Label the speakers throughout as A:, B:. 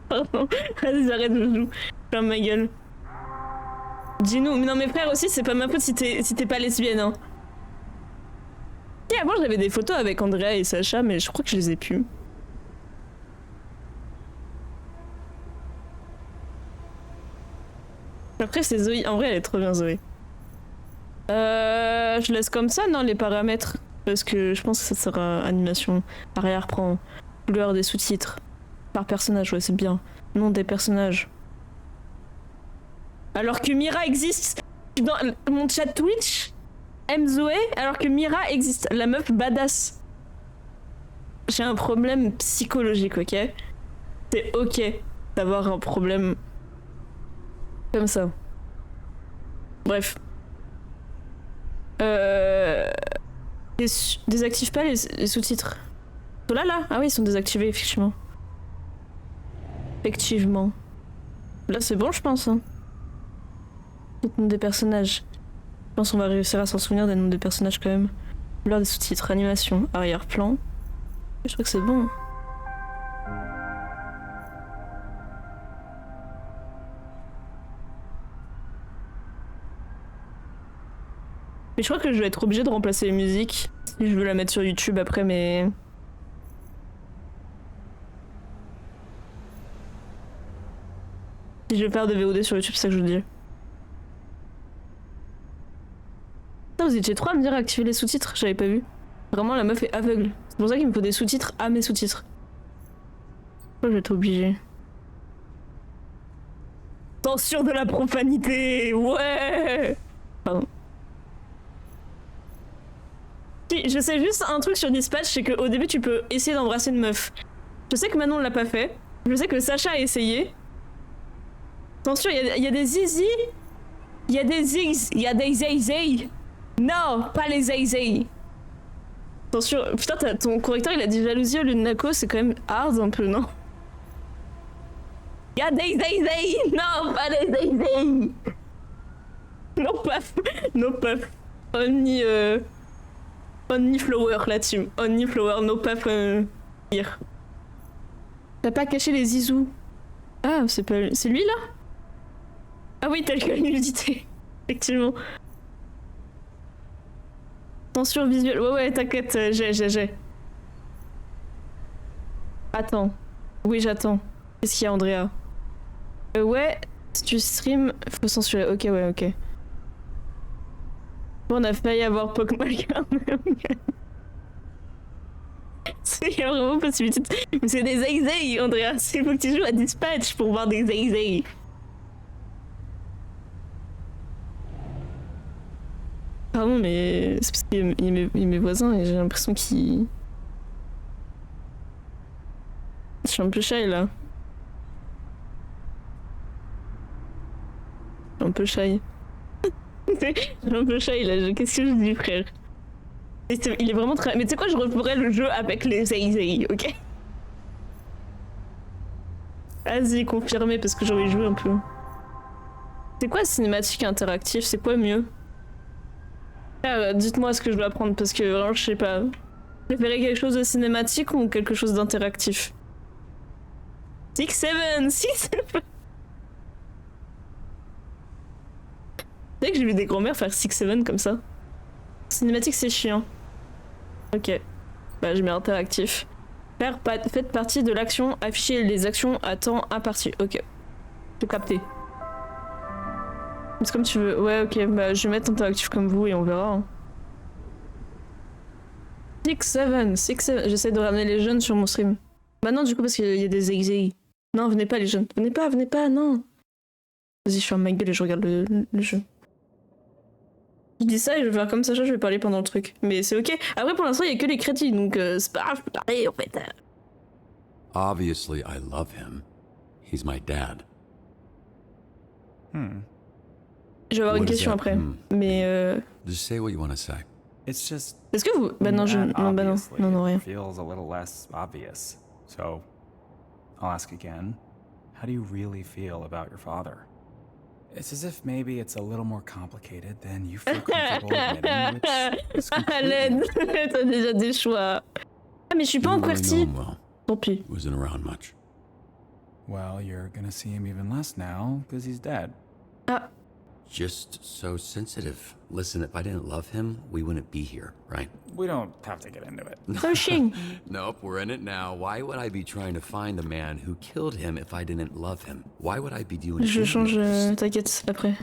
A: Pardon. Vas-y, arrête, je joue. Ferme ma gueule. Dis-nous. Mais non, mes frères aussi, c'est pas ma faute si t'es pas lesbienne, hein. Et avant, j'avais des photos avec Andrea et Sacha, mais je crois que je les ai plus. Après, c'est Zoé. En vrai, elle est trop bien, Zoé. Je laisse comme ça, non, les paramètres. Parce que je pense que ça sera animation. Arrière-plan. Couleur des sous-titres. Par personnage, ouais, c'est bien. Nom des personnages. Alors que Mira existe dans mon chat Twitch, aime Zoé, alors que Mira existe. La meuf badass. J'ai un problème psychologique, ok? C'est ok d'avoir un problème comme ça. Bref. Désactive pas les sous-titres. Ils sont là? Ah oui, ils sont désactivés, effectivement. Effectivement. Là, c'est bon, je pense. Hein. Les noms des personnages. Je pense qu'on va réussir à s'en souvenir des noms des personnages quand même. Couleur des sous-titres, animation, arrière-plan. Je crois que c'est bon. Mais je crois que je vais être obligée de remplacer les musiques si je veux la mettre sur YouTube après, mais... Si je vais faire de VOD sur YouTube, c'est ça que je veux dire. Putain, vous étiez trois à me dire activer les sous-titres, j'avais pas vu. Vraiment, la meuf est aveugle. C'est pour ça qu'il me faut des sous-titres à mes sous-titres. Pourquoi je vais être obligée? Censure de la profanité, ouais. Pardon. Je sais juste un truc sur Dispatch, c'est qu'au début tu peux essayer d'embrasser une meuf. Je sais que Manon l'a pas fait. Je sais que Sacha a essayé. Attention, il y a des zizi. Il y a des ziz. Il y a des zay. Non, pas les zay. Attention, putain, ton correcteur il a dit jalousie au lieu de Nako, c'est quand même hard un peu, non? Il y a des zay. Non, pas les zay. Non, paf. Non, paf. Only flower, la team. Only flower, no paf. Pire. T'as pas caché les zizous? Ah, c'est pas... C'est lui, là? Ah oui, tel que nudité. Effectivement. Censure visuelle. Ouais, t'inquiète, j'ai. Attends. Oui, j'attends. Qu'est-ce qu'il y a, Andrea? Ouais, si tu stream, faut censurer. Ok, ouais, ok. Bon, on a failli avoir Pokémon quand même. Il y a vraiment possibilité de... Mais c'est des zay, Andrea. Il faut que tu joues à Dispatch pour voir des zay. Pardon, mais c'est parce qu'il y a mes voisins et j'ai l'impression qu'ils... Je suis un peu shy là. Je suis un peu shy. Je suis un peu shy là, qu'est-ce que je dis, frère? Il est vraiment très... Mais tu sais quoi, je referai le jeu avec les zay, ok? Vas-y, confirmé parce que j'aurais joué un peu. C'est quoi cinématique interactif? C'est quoi mieux? Dites-moi ce que je dois apprendre parce que vraiment je sais pas. Vous préférez quelque chose de cinématique ou quelque chose d'interactif? 6-7. C'est vrai que j'ai vu des grands-mères faire 6-7 comme ça. Cinématique c'est chiant. Ok. Bah je mets interactif. Faites partie de l'action, afficher les actions à temps imparti. Ok. J'ai capté. C'est comme tu veux. Ouais, ok, bah je vais mettre interactif comme vous et on verra. Hein. 6-7. J'essaie de ramener les jeunes sur mon stream. Bah non, du coup, parce qu'il y a des zigzags. Non, venez pas les jeunes. Venez pas, non. Vas-y, je ferme ma gueule et je regarde le jeu. Je dis ça et je vais faire comme ça, je vais parler pendant le truc. Mais c'est ok. Après, pour l'instant, il y a que les crédits, donc c'est pas grave, je peux parler en fait.
B: Obviously, I love him. He's my dad.
A: Je vais avoir une question après. Mais
B: Just say what you want to say.
C: It's just...
A: Est-ce que vous... Bah non, non, rien.
C: Feels a little less obvious. So, I'll ask again. How do you really feel about your father? It's as if maybe it's a little more complicated than you feel comfortable admitting, which is completely...
A: T'as déjà des choix. Ah mais je suis pas en QWERTY.
B: Well.
A: Tant pis.
B: Wasn't around much.
C: Well, you're gonna see him even less now, because he's dead.
A: Ah,
B: Just so sensitive. Listen, if I didn't love him, we wouldn't be here, right?
C: We don't have to get into it.
A: so ching.
B: Nope, we're in it now. Why would I be trying to find a man who killed him if I didn't love him? Why would I be doing
A: Je change,
B: this?
A: t'inquiète, après.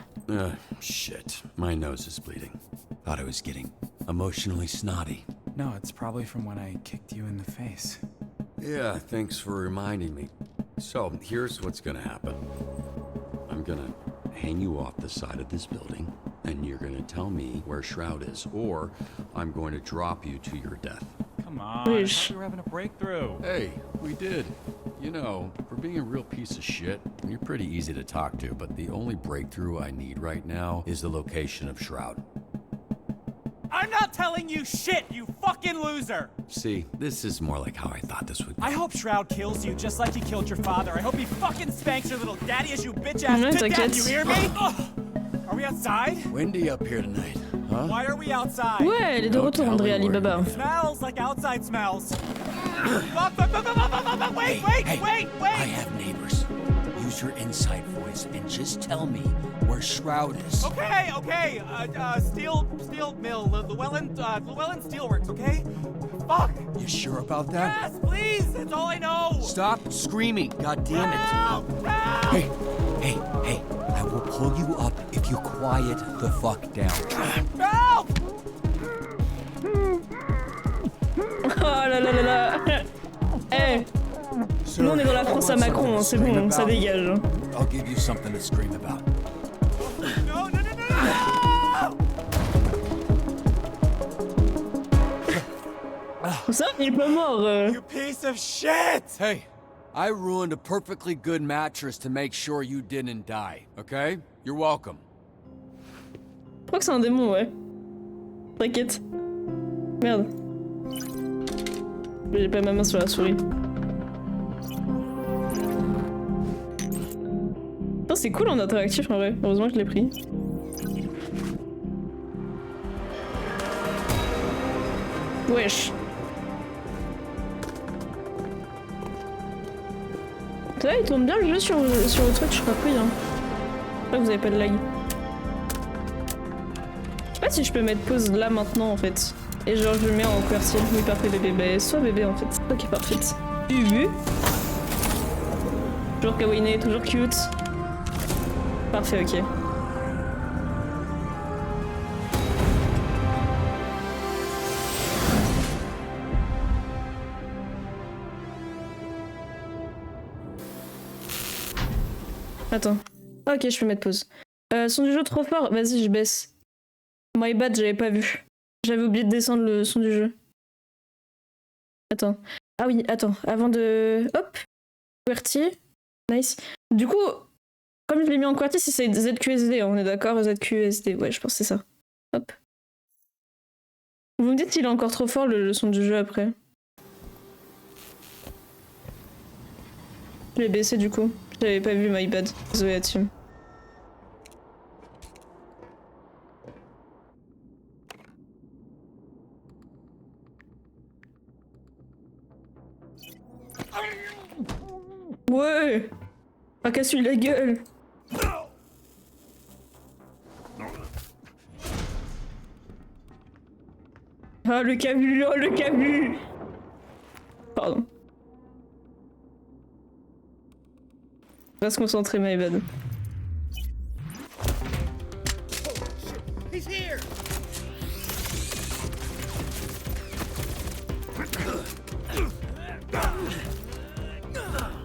B: Shit. My nose is bleeding. Thought I was getting emotionally snotty.
C: No, it's probably from when I kicked you in the face.
B: Yeah, thanks for reminding me. So, here's what's gonna happen. I'm gonna hang you off the side of this building, and you're gonna tell me where Shroud is, or I'm going to drop you to your death.
C: Come on, I thought
A: Wish.
C: we were having a breakthrough.
B: Hey, we did. You know, for being a real piece of shit, you're pretty easy to talk to, but the only breakthrough I need right now is the location of Shroud.
D: I'm not telling you shit, you fucking loser!
B: See, this is more like how I thought this would be.
D: I hope Shroud kills you just like he killed your father. I hope he fucking spanks your little daddy as you bitch ass
A: No,
D: to death,
A: t'inquiète.
D: you hear me? Ugh. Are we outside?
B: Windy up here tonight, huh?
D: Why are we outside?
A: Ouais, elle est de
B: No
A: retour,
B: telling
A: Andrea
B: where
A: Alibaba.
D: Smells like outside smells. Fuck, wait!
B: I have neighbors. Use your inside voice and just tell me where Shroud is.
D: Okay. Steel mill, Llewellyn Steelworks, okay? Fuck!
B: You sure about that?
D: Yes, please! That's all I know!
B: Stop screaming, god damn it.
D: Help! Help!
B: Hey, I will pull you up if you quiet the fuck down.
D: Help!
A: Oh là là là là. Eh, nous on est dans la France à Macron, hein, c'est bon, ça dégage. hein.
B: I'll give you something to scream about.
D: No!
A: Ça, il est pas mort.
D: You piece of shit!
B: Hey, I ruined a perfectly good mattress to make sure you didn't die, okay? You're welcome.
A: Je crois que c'est un démon, ouais. T'inquiète. Merde. J'ai pas ma main sur la souris. Oh, c'est cool en interactif en vrai. Heureusement que je l'ai pris. Wesh. Ça va, il tourne bien le jeu sur le truc, je crois que oui. Hein. J'espère que vous avez pas de lag. Je sais pas si je peux mettre pause là maintenant en fait. Et genre je le mets en QWERTY. Oui, parfait bébé. Bah, soit bébé en fait. Ok, parfait. Vu. Toujours kawainé, toujours cute. Parfait, ok. Attends. Ok, je peux mettre pause. Son du jeu trop fort. Vas-y, je baisse. My bad, j'avais pas vu. J'avais oublié de descendre le son du jeu. Attends. Ah oui, attends. Avant de... Hop. QWERTY. Nice. Du coup, comme je l'ai mis en QWERTY, c'est ZQSD. On est d'accord, ZQSD. Ouais, je pense que c'est ça. Hop. Vous me dites s'il est encore trop fort le son du jeu après. Je l'ai baissé du coup. J'avais pas vu my bad. Désolé là-dessus. Ouais! Ah, casse-lui la gueule! Ah, le cavu! Oh, le cavu! Pardon. On va se concentrer, my bad.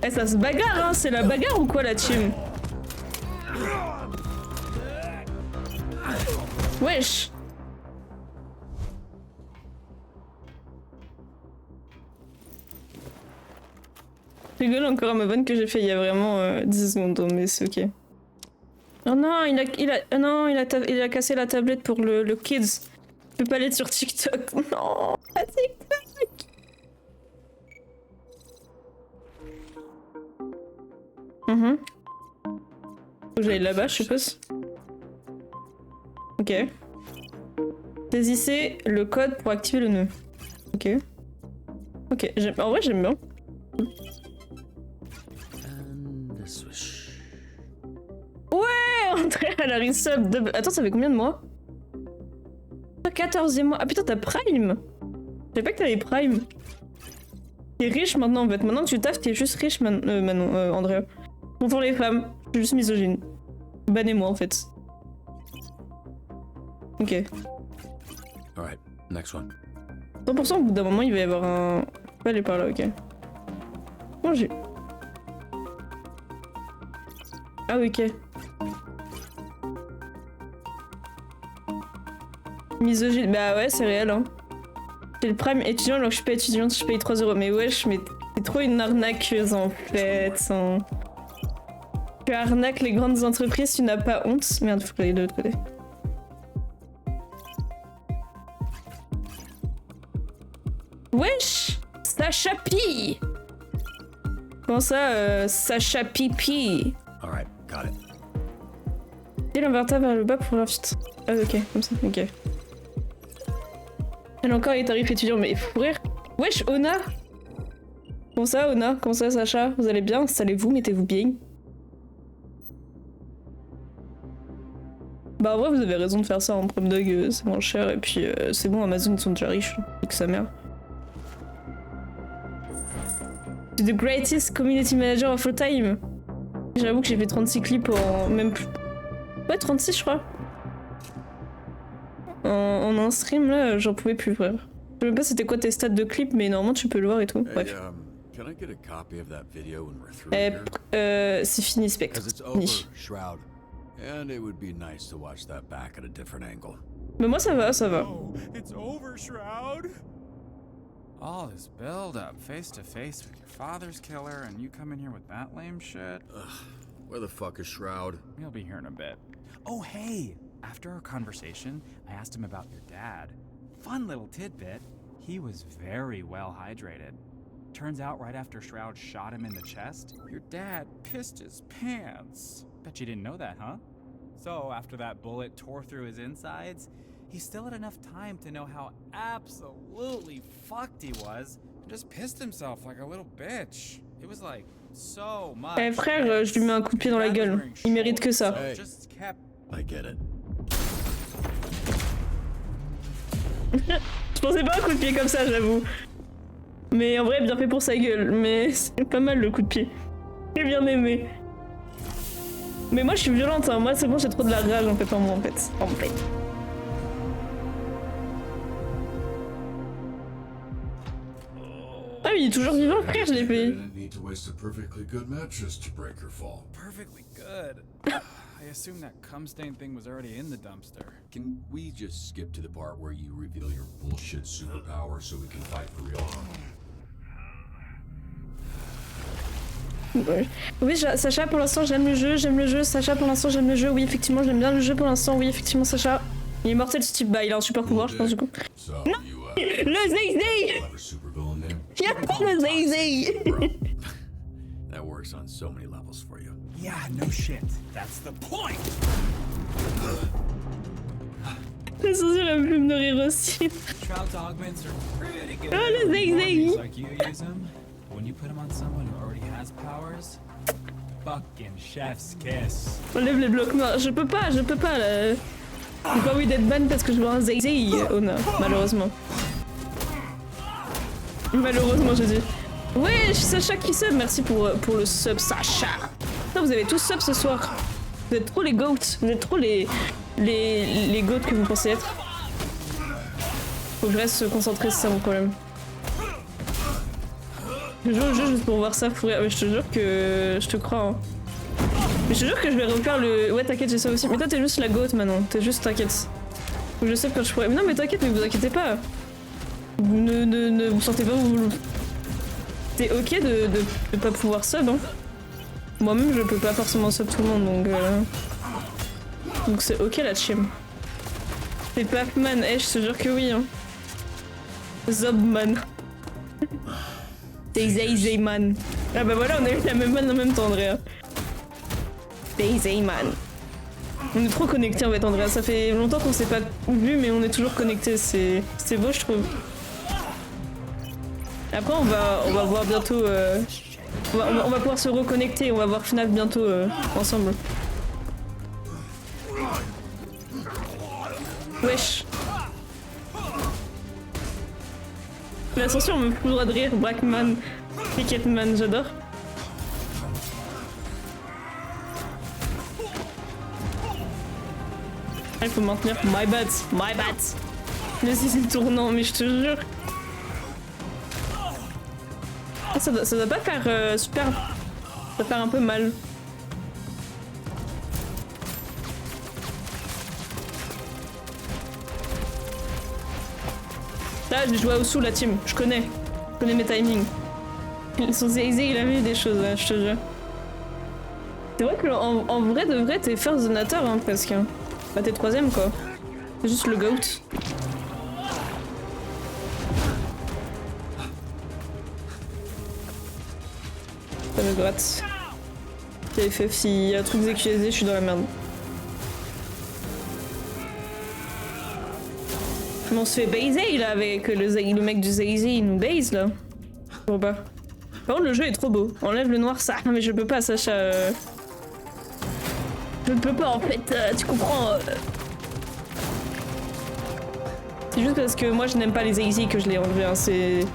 A: Eh, ça se bagarre, hein! C'est la bagarre ou quoi, la team? Wesh! Je rigole encore à ma vanne que j'ai fait il y a vraiment 10 secondes, hein, mais c'est ok. Oh non, il a cassé la tablette pour le kids. Je peux pas aller sur TikTok. Non, pas TikTok. Faut que j'aille là-bas, je suppose. Ok. Saisissez le code pour activer le nœud. Ok. Ok, en vrai j'aime bien.
B: this was...
A: Ouais, André, elle a resub de... Attends, ça fait combien de mois? 14e mois. Ah putain, t'as Prime. Je savais pas que t'avais Prime. T'es riche maintenant en fait. Maintenant que tu taffes, t'es juste riche, Manon, Andrea. Pour les femmes, je suis juste misogyne. Bannez-moi en fait. Ok.
B: Alright, next one.
A: 100% au bout d'un moment il va y avoir un... Je peux aller par là, ok. Bon j'ai... Ah oui, ok. Misogyne, bah ouais c'est réel hein. J'ai le prime étudiant alors que je suis pas étudiante, je paye 3 €. Mais wesh, mais t'es trop une arnaqueuse en fait. Hein. Tu arnaques les grandes entreprises, tu n'as pas honte. Merde, faut aller de l'autre côté. Wesh, Sacha Pi. Comment ça, Sacha Pipi?
B: Alright, got it.
A: Et l'inverta vers le bas pour l'invite. Ah ok, comme ça, ok. Elle a encore les tarifs étudiants, mais faut rire. Wesh, Ona. Comment ça, Ona? Comment ça, Sacha? Vous allez bien? Installez-vous, mettez-vous bien. Bah en vrai, vous avez raison de faire ça en Prime Dog, c'est moins cher, et puis c'est bon, Amazon ils sont déjà riches, et que sa mère. C'est the greatest community manager of all time. J'avoue que j'ai fait 36 clips en... même plus... Ouais, 36 je crois. En un stream là, j'en pouvais plus frère. Je sais même pas c'était quoi tes stats de clips, mais normalement tu peux le voir et tout. Bref.
B: Can I get a copy of that video when we're through here?
A: C'est fini Spectre.
B: Because it's over, Shroud. And it would be nice to watch that back at a different angle.
A: Mais moi ça va, ça va.
D: Oh, it's over, Shroud.
C: All this build up, face to face with your father's killer, and you come in here with that lame shit?
B: Ugh, where the fuck is Shroud?
C: You'll be here in a bit. Oh, hey! After our conversation, I asked him about your dad. Fun little tidbit. He was very well hydrated. Turns out right after Shroud shot him in the chest, your dad pissed his pants. Bet you didn't know that, huh? So after that bullet tore through his insides, he still had enough time to know how absolutely fucked he was and just pissed himself like a little bitch. It was like so much.
A: Eh frère, je lui mets un coup de pied dans la gueule. Il mérite que ça.
B: Hey, I get it.
A: Je pensais pas un coup de pied comme ça, j'avoue. Mais en vrai, bien fait pour sa gueule. Mais c'est pas mal le coup de pied. J'ai bien aimé. Mais moi, je suis violente. Hein. Moi, c'est bon, j'ai trop de la rage en fait en moi, en fait. Ah, mais il est toujours vivant, frère, je l'ai payé.
B: Perfectly
C: good. I assume that cum stain thing was already in the dumpster.
B: Can we just skip to the part where you reveal your bullshit superpower so we can fight for real?
A: Ouais. Oui, Sacha, pour l'instant, j'aime le jeu. Sacha, pour l'instant, j'aime le jeu. Oui, effectivement, j'aime bien le jeu pour l'instant. Oui, effectivement, Sacha. Il est mortel ce type. Bah, il a un super pouvoir, je pense, du coup.
B: So,
A: Non, le Zay! Il y a pas le Zay!
B: That works on so many levels for you.
D: Yeah, no shit. That's the point.
A: La censure a pu me rire aussi.
D: Shroud's augments are pretty good.
A: Oh, le Zay!
D: Like you use them, but when you put them on someone who already has powers, fucking chef's kiss.
A: Enlève les blocs noirs. Je peux pas là. J'ai pas envie d'être ban parce que je vois un Zay Ona, malheureusement. Malheureusement, je dis. Ouais, Sacha qui sub, merci pour le sub, Sacha. Putain, vous avez tous sub ce soir. Vous êtes trop les goats, vous êtes trop les goats que vous pensez être. Faut que je reste concentré, c'est ça mon problème. Je joue au jeu juste pour voir ça, pour... Mais je te jure que... Je te crois, hein. Mais je te jure que je vais refaire le... Ouais, t'inquiète, j'ai ça aussi. Mais toi, t'es juste la goat maintenant. T'es juste, t'inquiète. Faut que je sais quand je pourrais... Mais non, mais t'inquiète, mais vous inquiétez pas. Ne vous sentez pas... C'est ok de pas pouvoir sub, hein. Moi-même, je peux pas forcément sub tout le monde, donc c'est ok la chim. C'est Pac-Man, je te jure que oui, hein. Zobman. Zayman. Ah bah voilà, on a eu la même man en même temps, Andrea. Zayman. On est trop connectés en fait, Andrea. Ça fait longtemps qu'on s'est pas vu, mais on est toujours connectés. C'est beau, je trouve. Après, on va voir bientôt On va pouvoir se reconnecter, on va voir FNAF bientôt ensemble. Wesh. L'ascension me foudra de rire, Brackman, Cricketman, j'adore. Il faut maintenir my bad. Le zizi tournant, mais je te jure. Ah, ça doit pas faire super. Ça doit faire un peu mal. Là, j'ai joué au sous la team, je connais mes timings. Son Zayzay, il a vu des choses, ouais, je te jure. C'est vrai que en vrai de vrai, t'es first donateur hein, presque. Bah t'es troisième quoi. C'est juste le goat. Ça me gratte. TFF, s'il y a un truc ZQSD, je suis dans la merde. Mais on se fait baiser là avec le mec du Zayzay, il nous baise là. Je vois pas. Par contre le jeu est trop beau. Enlève le noir ça. Mais je peux pas Sacha. Je ne peux pas en fait, tu comprends. C'est juste parce que moi je n'aime pas les Zayzay que je l'ai enlevé. Hein. C'est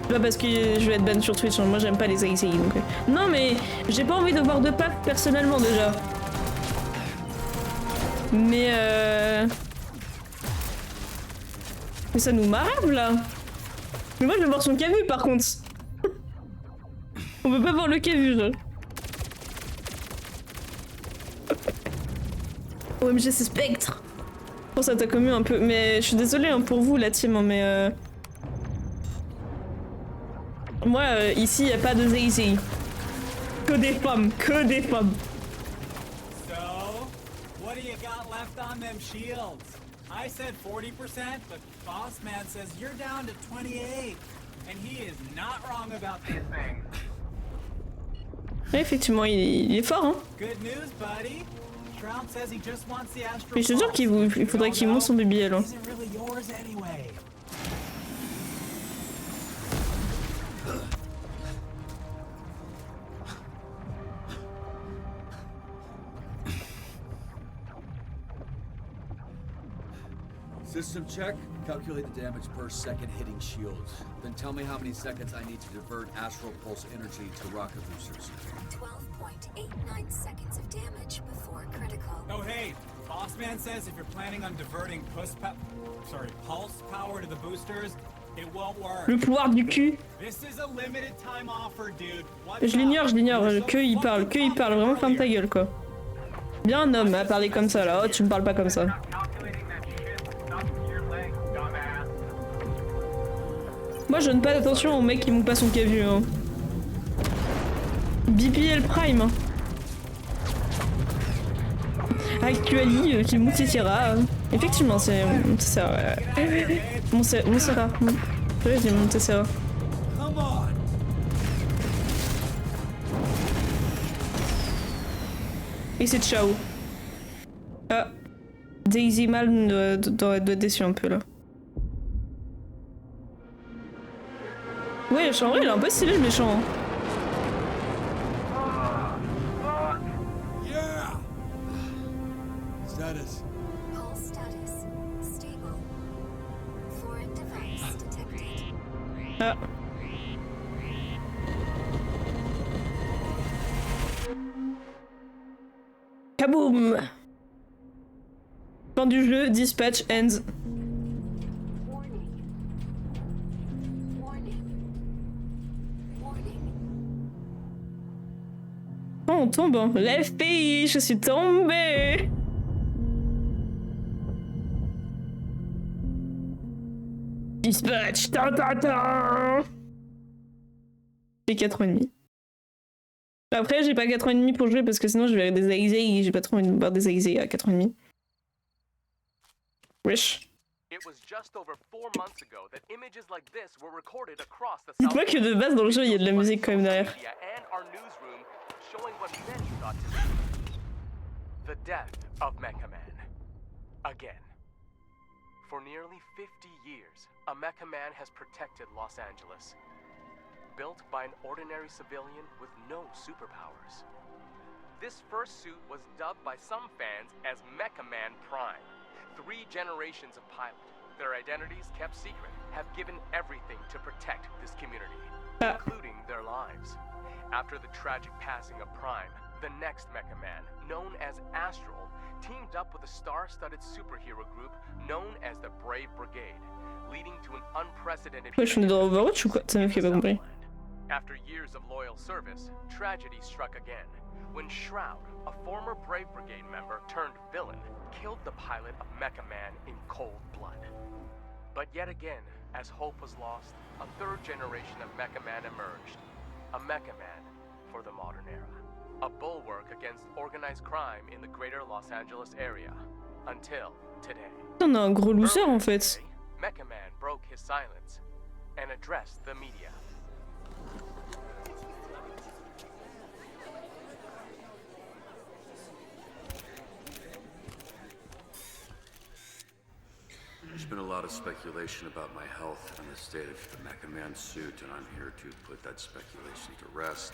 A: pas parce que je vais être ban sur Twitch. Hein. Moi j'aime pas les Zayzay donc. Non mais j'ai pas envie de voir de paf personnellement déjà. Mais ça nous marave là. Mais moi je veux voir son cavu par contre. On peut pas voir le cavu genre. OMG c'est Spectre. Bon ça t'a commu un peu, mais je suis désolée hein, pour vous la team, hein, mais moi ici y a pas de Zayzay. Que des femmes, que des femmes.
D: So, what do you got left on them shields? I said 40%, but Boss Man says you're down to 28. And he is not wrong about this thing.
A: Ouais, effectivement, il est fort, hein.
D: Good news, buddy. Shroud says he just wants the Astro.
A: Mais je te jure qu'il faudrait qu'il monte son BBL. Hein.
D: Isn't really yours anyway.
E: System check. Calculate the damage per second hitting shields. Then tell me how many seconds I need to divert astral pulse energy to rocket boosters.
F: 12.89 seconds of damage before critical.
D: Oh hey, Boss Man says if you're planning on diverting pulse power to the boosters, it won't work.
A: Le pouvoir du cul.
D: This is a limited time offer, dude.
A: Je l'ignore. Que il parle. Vraiment ferme ta gueule quoi. Bien un homme à parler comme ça là. Oh, tu me parles pas comme ça. Moi je donne pas d'attention aux mecs qui m'ont pas son cavu. Hein. BPL Prime. Hein. Actuali qui monte Tira. Effectivement c'est Montessera. Montessera. Ouais, j'ai Montessera. Et c'est ciao. Ah. Daisy Mal doit être déçu un peu là. Ouais, en vrai, il est un peu stylé le méchant. Hein.
E: Yeah. Status.
F: Pulse status stable. Foreign device detected.
A: Ah. Kaboom! Fin du jeu, dispatch ends. Oh, on tombe, hein. L'FPI, je suis tombée. Dispatch, J'ai 4,5. Après, j'ai pas 4,5 pour jouer parce que sinon je vais avoir des Zayzay et j'ai pas trop envie de voir des Zayzay à 4,5. Wesh. Dites-moi que de base dans le jeu il y a de la musique quand même derrière.
G: The death of Mecha Man. Again. For nearly 50 years, a Mecha Man has protected Los Angeles. built by an ordinary civilian with no superpowers. This first suit was dubbed by some fans as Mecha Man Prime. 3 generations of pilot, their identities kept secret, have given everything to protect this community, including their lives. After the tragic passing of Prime, the next Mecha Man, known as Astral, teamed up with a star-studded superhero group known as the Brave Brigade, leading to an unprecedented...
A: Ouais, je suis dans Overwatch ou quoi? C'est meuf qui a pas compris.
G: After years of loyal service, tragedy struck again, when Shroud, a former Brave Brigade member turned villain, killed the pilot of Mecha Man in cold blood. But yet again, as hope was lost, a 3rd generation of Mecha Man emerged. A Mecha Man for the modern era. A bulwark against organized crime in the greater Los Angeles area. Until today.
A: On a un gros loser en fait.
G: Mecha Man broke his silence and addressed the media.
B: There's been a lot of speculation about my health and the state of the Mecha Man suit, and I'm here to put that speculation to rest.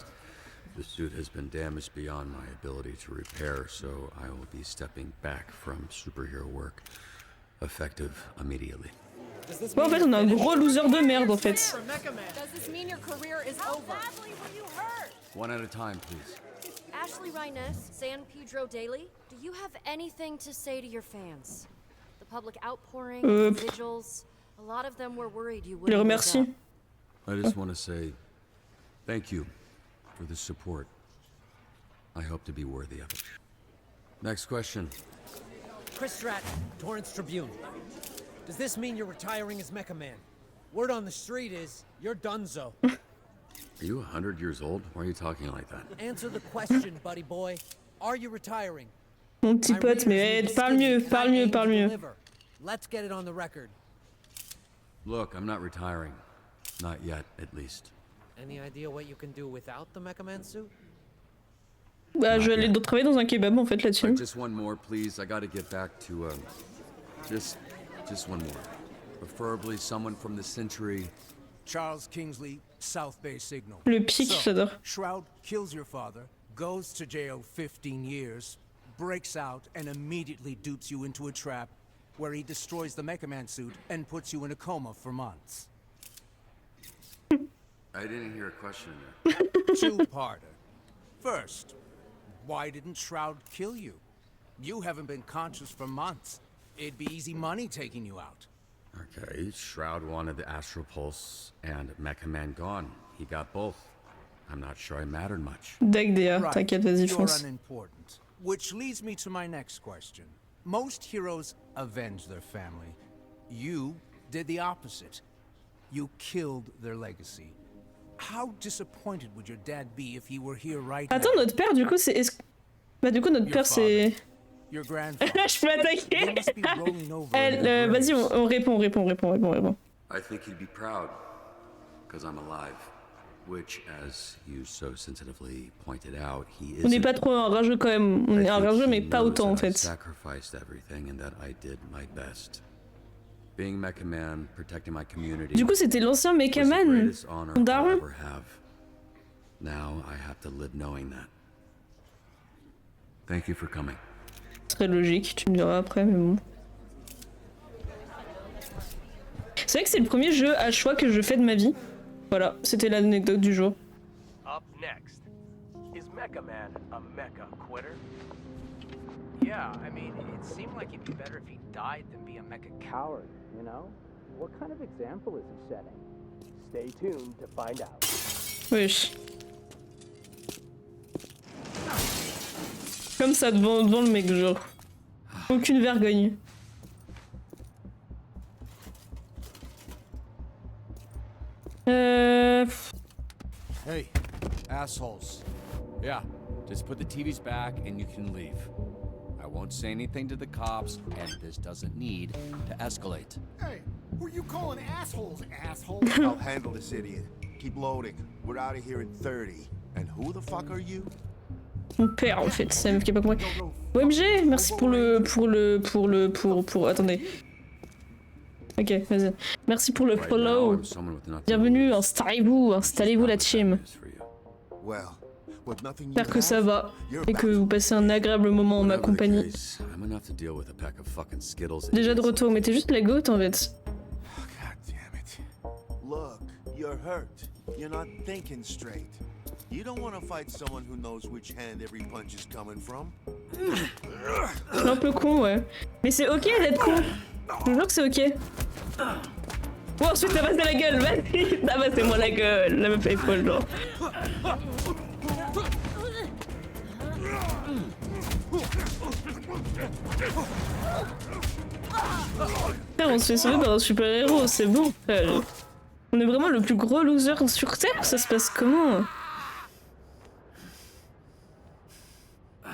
B: The suit has been damaged beyond my ability to repair, so I will be stepping back from superhero work, effective immediately.
A: Ouais, en fait, on a un gros loser de merde en fait.
H: Does this mean your career is over?
F: Badly were you hurt?
B: One at a time, please.
H: Ashley Rhiness, San Pedro Daily, do you have anything to say to your fans? The public outpouring, vigils, a lot of them were worried you
A: Je
H: wouldn't.
A: les remercie.
B: I just want to say thank you for the support. I hope to be worthy of it. Next question.
I: Chris Stratton, Torrance Tribune. Does this mean you're retiring as Mecha Man? Word on the street is you're donezo.
B: Are you 100 years old? Why are you talking like that?
I: Answer the question, buddy boy. Are you retiring?
A: Mon petit pote, mais parle mieux, parle mieux, parle mieux.
I: Let's get it on the record.
B: Look, I'm not retiring. Not yet, at least.
I: Any idea what you can do without the Mecha Man suit?
A: Bah, je vais aller travailler dans un kebab en fait là-dessus.
B: Just one more, please. I gotta get back to, just one more. Preferably someone from the Century.
J: Charles Kingsley, South Bay Signal.
A: Le pic, j'adore.
J: Shroud kills your father, goes to jail 15 years, breaks out, and immediately dupes you into a trap where he destroys the Mecha Man suit and puts you in a coma for months.
B: I didn't hear a question in there.
J: Two-parter. First, why didn't Shroud kill you? You haven't been conscious for months. It'd be easy money taking you out.
B: Okay, Shroud wanted the Astral Pulse and Mecha Man gone. He got both. I'm not sure I mattered much.
A: DAG t'inquiète, vas-y,
J: You're
A: fonce.
J: unimportant. Which leads me to my next question. Most heroes avenge their family. You did the opposite. You killed their legacy. How disappointed would your dad be if he were here right
A: Attends,
J: now?
A: notre père, du coup, c'est... Bah, du coup, notre père, c'est...
J: Your grandfather.
A: Je peux attaquer.
J: You must be rolling over
A: Elle,
J: in your
A: vas-y,
J: graves.
A: on répond.
B: I think he'd be proud, because I'm alive. Which, as you so sensitively pointed out, he
A: On n'est
B: isn't.
A: pas trop enrageux quand même. On est
B: I think
A: enrageux,
B: he
A: mais pas
B: knows
A: autant en
B: that I
A: fait.
B: sacrificed everything and that I did my best. Being Mecha Man, protecting my community.
A: Du coup, c'était l'ancien Mecha
B: was the
A: Man,
B: greatest honor
A: mon
B: I'll
A: daron.
B: ever have. Now I have to live knowing that. Thank you for coming.
A: Très logique, tu me diras après, mais bon. C'est vrai que c'est le premier jeu à choix que je fais de ma vie. Voilà, c'était l'anecdote du jour.
G: Up next, is Mecha Man a mecha quitter?
D: Yeah, I mean, it seemed like it'd be better if he died than be a mecha coward, you know? What kind of example is he setting? Stay tuned to find out.
A: Wesh. Comme ça devant le mec, genre. Aucune vergogne.
E: Hey, assholes. Yeah, just put the TVs back and you can leave. I won't say anything to the cops, and this doesn't need to escalate.
K: Hey, who are you calling assholes, asshole?
L: I'll handle this idiot. Keep loading. We're out of here in 30. And who the fuck are you?
A: Mon père en fait, c'est la meuf qui a pas compris. OMG, merci pour attendez. Ok, vas-y. Merci pour le
B: Right now,
A: follow.
B: I'm someone with nothing to
A: Bienvenue,
B: lose.
A: installez-vous la team.
L: Well, with nothing you
A: J'espère que ça
L: have,
A: va
L: you're
A: et que vous passez un agréable moment en ma
B: Whatever the
A: compagnie.
B: case, I'm enough to deal with a pack of fucking Skittles
A: Déjà de
B: idiots.
A: retour, mais t'es juste la goat en fait.
L: God damn it. Look, you're hurt. You're not thinking straight. You don't want to fight someone who knows which hand every punch is coming from.
A: C'est un peu con, ouais. Mais c'est ok d'être con. Je vous jure que c'est ok. Oh, ensuite t'as passé la gueule, vas-y. Ah bah c'est moi la gueule, la meuf est folle genre. Frère, on se fait sauver par un super héros, c'est bon frère. On est vraiment le plus gros loser sur Terre, ça se passe comment?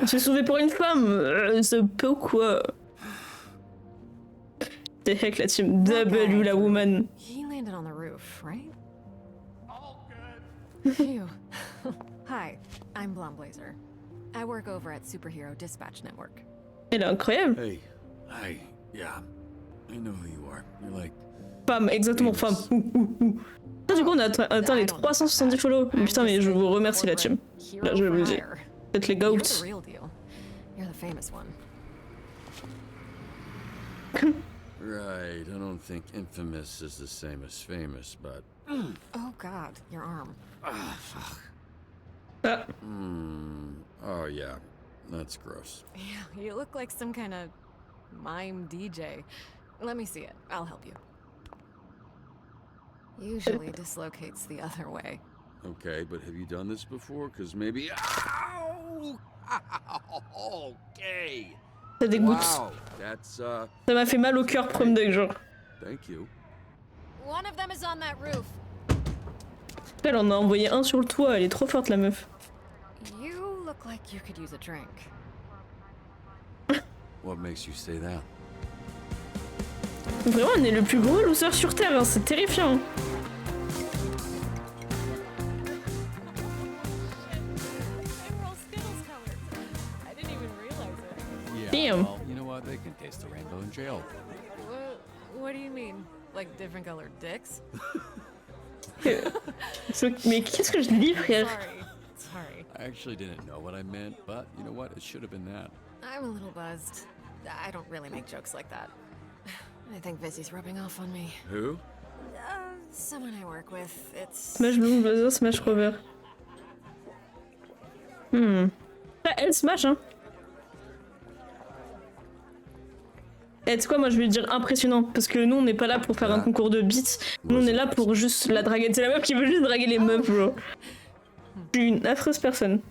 A: On se fait sauver pour une femme, c'est peu ou quoi? The heck la team W la woman.
M: He landed on the roof, right? Phew. Hi, I'm Blonde Blazer. I work over at Superhero Dispatch Network.
A: Elle est incroyable.
B: Hey, hi, yeah, I know who you are. You're like,
A: Femme, exactement femme. Ah, du coup on a atteint les 370 follow. Putain mais je vous remercie la team. Là je vous dis. Faites les
M: You're
A: goats.
M: the real deal. You're the famous one.
B: right, I don't think infamous is the same as famous, but...
M: Oh god, your arm.
B: Ah, fuck.
A: Ah.
B: Oh yeah, that's gross.
M: Yeah, you look like some kind of mime DJ. Let me see it. I'll help you. Usually dislocates the other way.
B: Okay, but have you done this before? Because maybe... Ow! Okay!
A: Ça dégoûte.
B: Wow, that's,
A: Ça m'a fait mal au cœur prom deck genre.
B: Thank you.
H: One of them is on that roof.
A: Elle en a envoyé un sur le toit, elle est trop forte la meuf.
M: You look like you could use a drink.
B: What makes you say that?
A: Vraiment on est le plus gros loser sur Terre, hein. C'est terrifiant.
M: I didn't even realize it.
E: Yeah,
A: Damn.
E: well, you know what? They can taste the rainbow in jail.
M: What do you mean? Like different colored dicks?
A: Mais qu'est-ce que je lis frère?
M: Sorry.
E: I actually didn't know what I meant, but you know what? It should have been that.
M: I'm a little buzzed. I don't really make jokes like that. I think Vizzy's rubbing off on me.
B: Who?
M: Someone I work with. It's...
A: Smash Blue Blazer, Smash Rover. Ah, elle smash hein. Et tu sais quoi, moi je vais lui dire impressionnant, parce que nous on n'est pas là pour faire un concours de beats, nous on est là pour juste la draguer. C'est la meuf qui veut juste draguer les meufs, bro. Je suis une affreuse personne.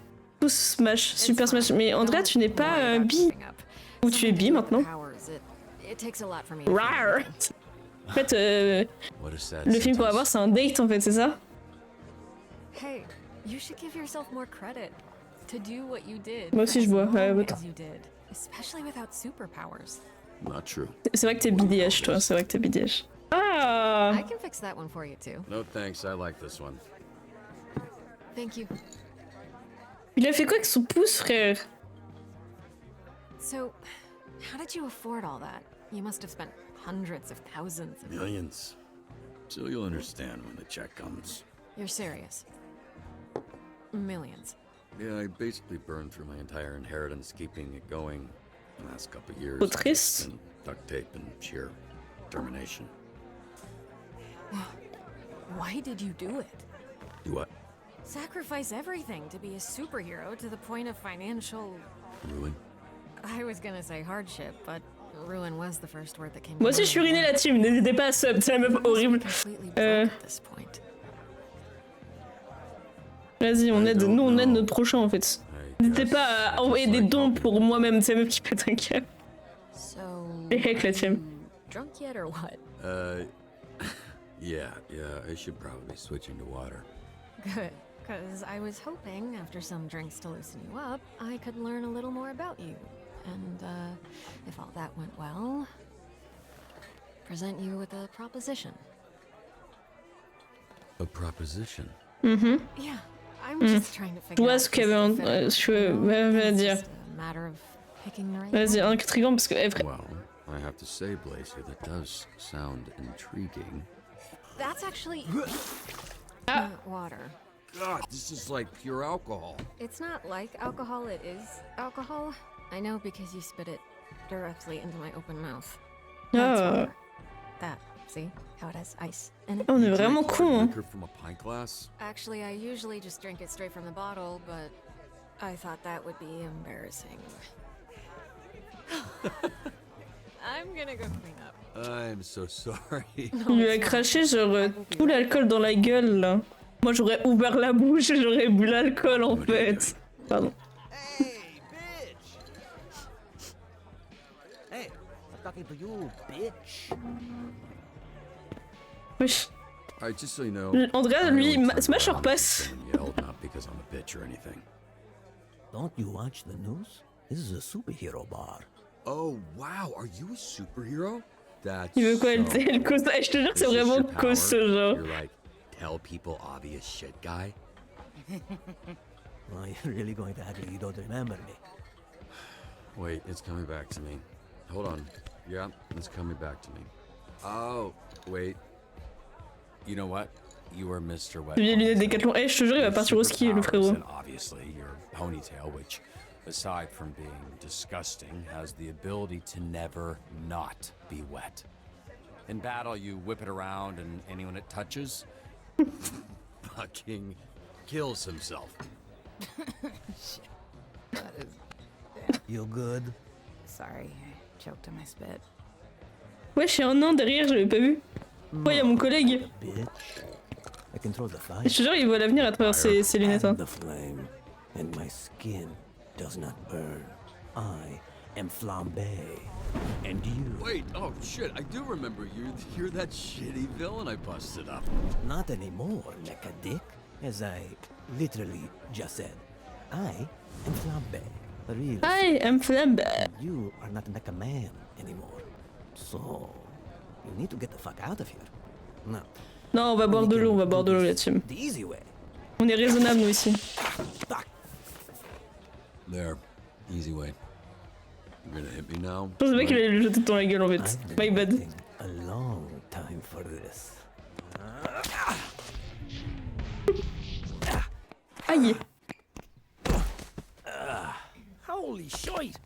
A: Tous smash, super smash. Mais Andrea, tu n'es pas bi. Ou tu es bi maintenant. Rar. En fait, le film qu'on va voir c'est un date en fait, c'est ça?
M: Hey, you should give yourself more credit to do what you did.
A: Moi aussi je vois, ouais,
M: as
A: autant.
M: you did, especially without superpowers.
B: Not true.
A: C'est vrai que t'es BDH toi, c'est vrai que t'es BDH. Ah!
M: I can fix that one for you too.
B: No thanks, I like this one.
M: Thank you.
A: Il a fait quoi avec son pouce, frère?
M: So, how did you afford all that? You must have spent hundreds of thousands of...
B: Millions. So you'll understand when the check comes.
M: You're serious? Millions.
B: Yeah, I basically burned through my entire inheritance keeping it going the last couple of years.
A: Trop triste.
B: And duct tape and sheer determination.
M: Why did you do it?
B: Do what?
M: Sacrifice everything to be a superhero to the point of financial...
B: Ruin?
M: I was gonna say hardship, but ruin was the first word that came to
A: Moi aussi je suis ruiné la team, n'hésitez pas à sub, c'est la meuf horrible. Vas-y, on aide, nous on aide notre prochain en fait. N'hésitez pas à envoyer des dons pour moi-même, c'est la meuf qui pète un câble. Et heck la team.
M: Drunk yet or what?
B: Yeah, I should probably be switching to water.
M: Good, because I was hoping, after some drinks to loosen you up, I could learn a little more about you. And, if all that went well, present you with a proposition.
B: A proposition?
A: Mhm.
M: Yeah, I'm just trying to
A: Je
M: figure
A: vois
M: out
A: ce qu'il y avait, va dire.
M: a matter of picking the right
A: Vas-y, intriguant parce que...
B: Well, I have to say, Blazer, that does sound intriguing.
M: That's actually water.
B: God, this is like pure alcohol.
M: It's not like alcohol, it is alcohol. I know because you spit it directly into my open mouth. That's water. That, see? How it has ice in it.
A: On est vraiment con, hein.
B: Liquor from a pint glass?
M: Actually, I usually just drink it straight from the bottle, but I thought that would be embarrassing. I'm gonna go clean up.
B: I'm so sorry.
A: Il lui a craché genre tout l'alcool dans la gueule là. Moi j'aurais ouvert la bouche et j'aurais bu l'alcool en fait. Pardon.
I: Hey, I'm talking to you, bitch.
A: Wesh.
B: Alright, just so you know.
A: Andrea, lui, smash or pass.
B: Yelled, not because I'm a bitch or anything.
I: Don't you watch the news? This is a superhero bar.
B: Oh wow, are you a superhero? That's
A: Il veut quoi,
B: so
A: elle cause. Je te jure, c'est
B: This is
A: vraiment
B: your power?
A: cause ce genre.
B: You're like, tell people obvious shit guy?
I: Are you really going to act like you don't remember me?
B: Wait, it's coming back to me. Hold on. Yeah, it's coming back to me. Oh, wait. You know what? You were Mr. Wet.
A: Les lunettes Décathlon. Eh, je te jure, il va partir au ski, le frérot.
E: And obviously, your ponytail, which, aside from being disgusting, has the ability to never not be wet. In battle, you whip it around, and anyone it touches
B: fucking kills himself.
I: You good?
N: Sorry, I choked on my spit.
A: Wesh, il y a un nain derrière, je l'avais pas vu. Oh, il y a mon collègue.
I: I control the fire.
A: Je te jure, il voit l'avenir à travers ses lunettes. Hein.
I: The flame, and my skin does not burn. I am Flambe, and you.
B: Wait, oh shit, I do remember you. You're that shitty villain I busted up.
I: Not anymore, Mecha Dick. As I literally just said, I am Flambe. Real.
A: I am Flambe.
I: You are not Mecha Man anymore. So, you need to get the fuck out of here. Now.
A: Non, on va boire de l'eau, la team.
I: The easy way.
A: On est raisonnable nous ici.
B: There, easy way. You're gonna hit me now.
A: Je pensais pas qu'il allait le jeter dans la gueule en fait. My bad.
I: A long time for this.
A: Aïe.
I: Holy shit.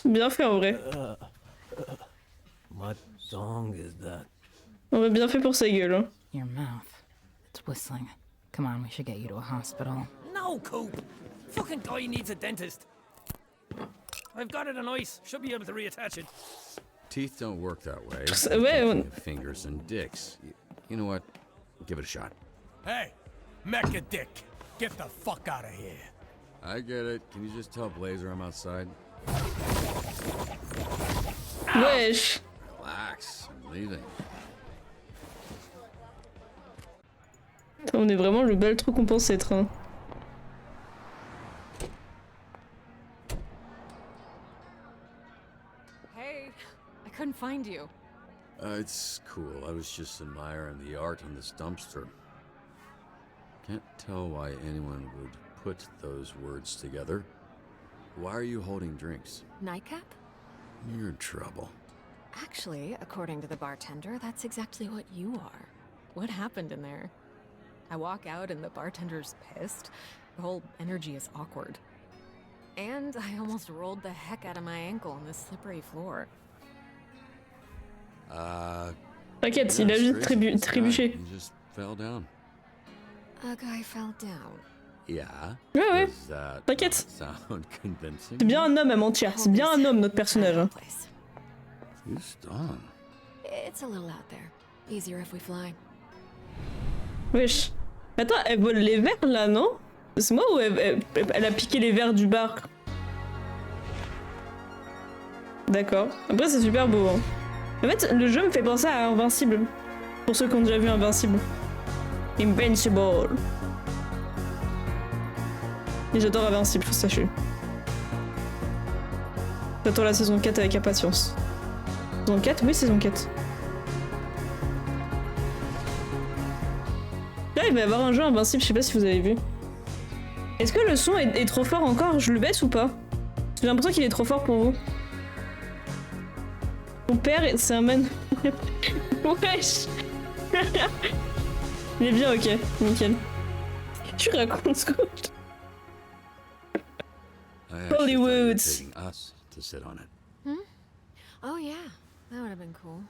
A: Bien fait en vrai.
I: What song is that?
A: On va bien fait pour sa gueule. Hein.
N: Your mouth. It's whistling. Come on, we should get you to a hospital.
I: No, Coop! Fucking guy needs a dentist. I've got it on ice. Should be able to reattach it.
B: Teeth don't work that way.
A: Ouais,
B: Fingers and dicks. You know what? Give it a shot.
D: Hey, Mecha Dick, get the fuck out of here.
B: I get it. Can you just tell Blazer I'm outside?
A: Wesh.
B: Relax, I'm leaving.
A: On est vraiment le bel truc qu'on pense être. Hein.
M: Hey, I couldn't find you.
B: It's cool. I was just admiring the art on this dumpster. Can't tell why anyone would put those words together. Why are you holding drinks?
M: Nightcap?
B: You're in trouble.
M: Actually, according to the bartender, that's exactly what you are. What happened in there? I walk out and the bartender's pissed. The whole energy is awkward. And I almost rolled the heck out of my ankle on this slippery floor.
A: T'inquiète, il a juste trébuché.
B: You just fell down.
M: A guy fell down.
B: Yeah.
A: Ouais, ouais.
B: Does that
A: T'inquiète.
B: sound convincing?
A: C'est bien un homme à mentir. C'est bien un homme, notre personnage. Hein.
B: You stung.
M: It's a little out there. Easier if we fly.
A: Wesh. Attends, elle vole les verres là, non? C'est moi ou elle a piqué les verres du bar? D'accord. Après, c'est super beau. Hein. En fait, le jeu me fait penser à Invincible. Pour ceux qui ont déjà vu Invincible. Invincible. Et j'adore Invincible, faut sachez. J'attends la saison 4 avec impatience. Saison 4? Oui, saison 4. Là, il va y avoir un jeu Invincible, je sais pas si vous avez vu. Est-ce que le son est trop fort encore? Je le baisse ou pas? J'ai l'impression qu'il est trop fort pour vous. Mon père, c'est un man. Wesh. Il est bien, ok, nickel. Tu racontes ce que... Hollywood.
B: Us to sit on it.
M: Hmm? Oh yeah, that would have been cool.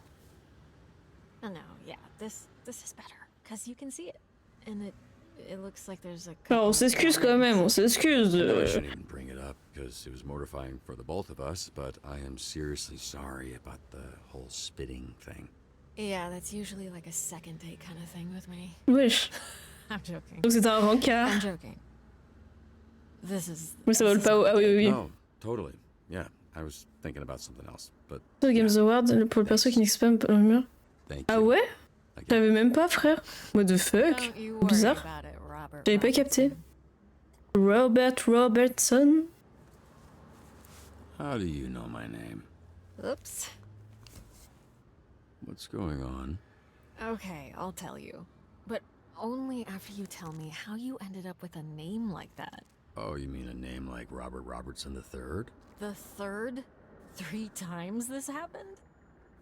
M: Oh no, yeah, this is better because you can see it, and it looks like there's a.
A: Alors on s'excuse quand même, on s'excuse.
B: I know I shouldn't even bring it up because it was mortifying for the both of us, but I am seriously sorry about the whole spitting thing.
M: Yeah, that's usually like a second date kind of thing with me.
A: Wesh.
M: I'm joking.
A: Donc c'est un rencard.
M: I'm joking. This is.
A: Mais ça vole pas. Ah oui, oui, oui.
B: No, totally. Yeah, I was thinking about something else, but.
A: The Games Award pour le perso qui n'existe pas dans le mur. Ah ouais? J'avais même pas, frère. What the fuck? Bizarre. J'avais pas capté. Robert Robertson?
B: How do you know my name?
M: Oops.
B: What's going on?
M: Okay, I'll tell you. But only after you tell me how you ended up with a name like that.
B: Oh, you mean a name like Robert Robertson III?
M: The third? 3 times this happened?